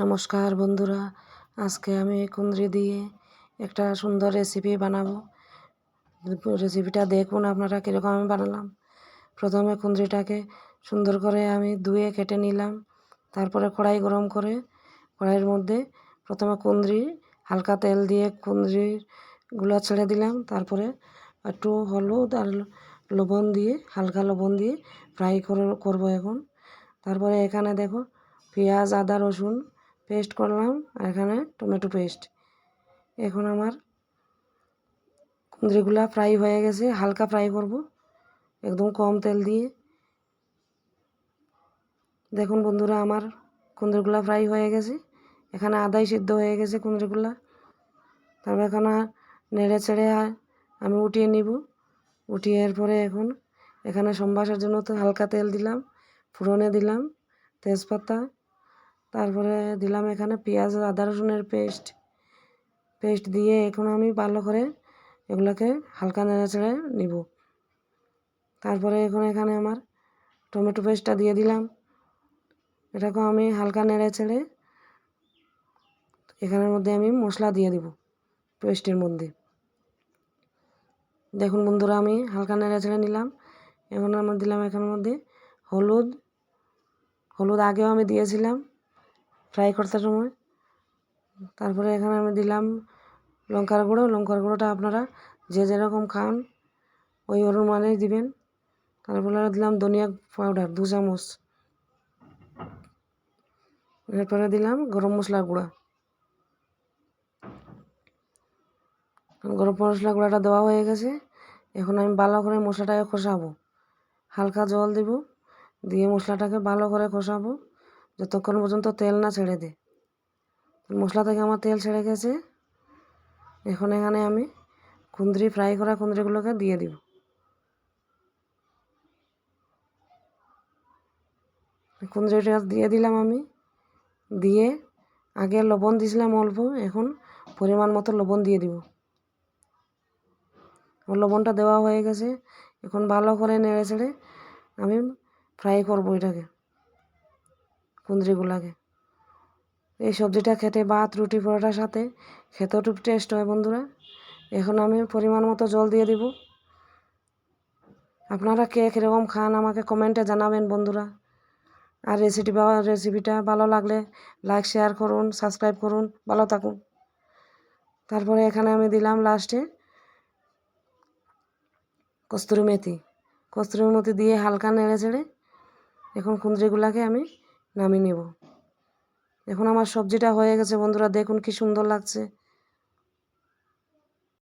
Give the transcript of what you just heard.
নমস্কার বন্ধুরা, আজকে আমি কুঁদরি দিয়ে একটা সুন্দর রেসিপি বানাবো। রেসিপিটা দেখুন আপনারা কীরকম আমি বানালাম। প্রথমে কুঁদরিটাকে সুন্দর করে আমি ধুয়ে কেটে নিলাম। তারপরে কড়াই গরম করে কড়াইয়ের মধ্যে প্রথমে কুঁদরি হালকা তেল দিয়ে কুঁদরিগুলো ছেড়ে দিলাম। তারপরে একটু হলুদ আর লবণ দিয়ে হালকা লবণ দিয়ে ফ্রাই করবো এখন। তারপরে এখানে দেখো পেঁয়াজ আদা রসুন পেস্ট করলাম, আর এখানে টমেটো পেস্ট। এখন আমার কুঁদরিগুলা ফ্রাই হয়ে গেছে, হালকা ফ্রাই করব একদম কম তেল দিয়ে। দেখুন বন্ধুরা, আমার কুঁদরিগুলা ফ্রাই হয়ে গেছে। এখানে আদাই সিদ্ধ হয়ে গেছে কুঁদরিগুলা। তারপর এখানে নেড়ে ছেড়ে আমি উঠিয়ে নিব। উঠিয়ে এরপরে এখন এখানে সম্বাসের জন্য তো হালকা তেল দিলাম, ফোড়নে দিলাম তেজপাতা, তারপরে দিলাম এখানে পেঁয়াজ আদা রসুনের পেস্ট দিয়ে এখন আমি ভালো করে এগুলোকে হালকা নেড়ে চেড়ে নিব। তারপরে এখন এখানে আমার টমেটো পেস্টটা দিয়ে দিলাম। এটাকেও আমি হালকা নেড়ে চেড়ে এখানের মধ্যে আমি মশলা দিয়ে দিব পেস্টের মধ্যে। দেখুন বন্ধুরা, আমি হালকা নেড়ে চেড়ে নিলাম। এখন আমি দিলাম এখানের মধ্যে হলুদ আগেও আমি দিয়েছিলাম ফ্রাই করতে সময়। তারপরে এখানে আমি দিলাম লঙ্কার গুঁড়োটা আপনারা যে যেরকম খান ওই অনুমানেই দিবেন। তারপরে দিলাম ধনিয়া পাউডার 2 চামচ। এরপরে দিলাম গরম মশলার গুঁড়া। গরম মশলা গুঁড়াটা দেওয়া হয়ে গেছে। এখন আমি ভালো করে মশলাটাকে কষাবো, হালকা জল দিব, দিয়ে মশলাটাকে ভালো করে কষাবো যতক্ষণ পর্যন্ত তেল না ছেড়ে দেয়। মশলা থেকে আমার তেল ছেড়ে গেছে। এখন এখানে আমি ফ্রাই করা কুঁদরিগুলোকে দিয়ে দিব। কুঁদরিটা দিয়ে দিলাম আমি। দিয়ে আগে লবণ দিয়েছিলাম অল্প, এখন পরিমাণ মতো লবণ দিয়ে দিব। লবণটা দেওয়া হয়ে গেছে। এখন ভালো করে নেড়ে চেড়ে আমি ফ্রাই করবো এটাকে, কুঁদরিগুলাকে। এই সবজিটা খেতে ভাত রুটি পরোটার সাথে খেতেও খুব টেস্ট হয় বন্ধুরা। এখন আমি পরিমাণ মতো জল দিয়ে দিব। আপনারা কে কীরকম খান আমাকে কমেন্টে জানাবেন বন্ধুরা। আর রেসিপিটা ভালো লাগলে লাইক শেয়ার করুন, সাবস্ক্রাইব করুন। ভালো থাকুন। তারপরে এখানে আমি দিলাম লাস্টে কস্তুরি মেথি দিয়ে হালকা নেড়ে চেড়ে এখন কুঁদরিগুলাকে আমি নামিয়ে নেব। এখন আমার সবজিটা হয়ে গেছে বন্ধুরা, দেখুন কি সুন্দর লাগছে।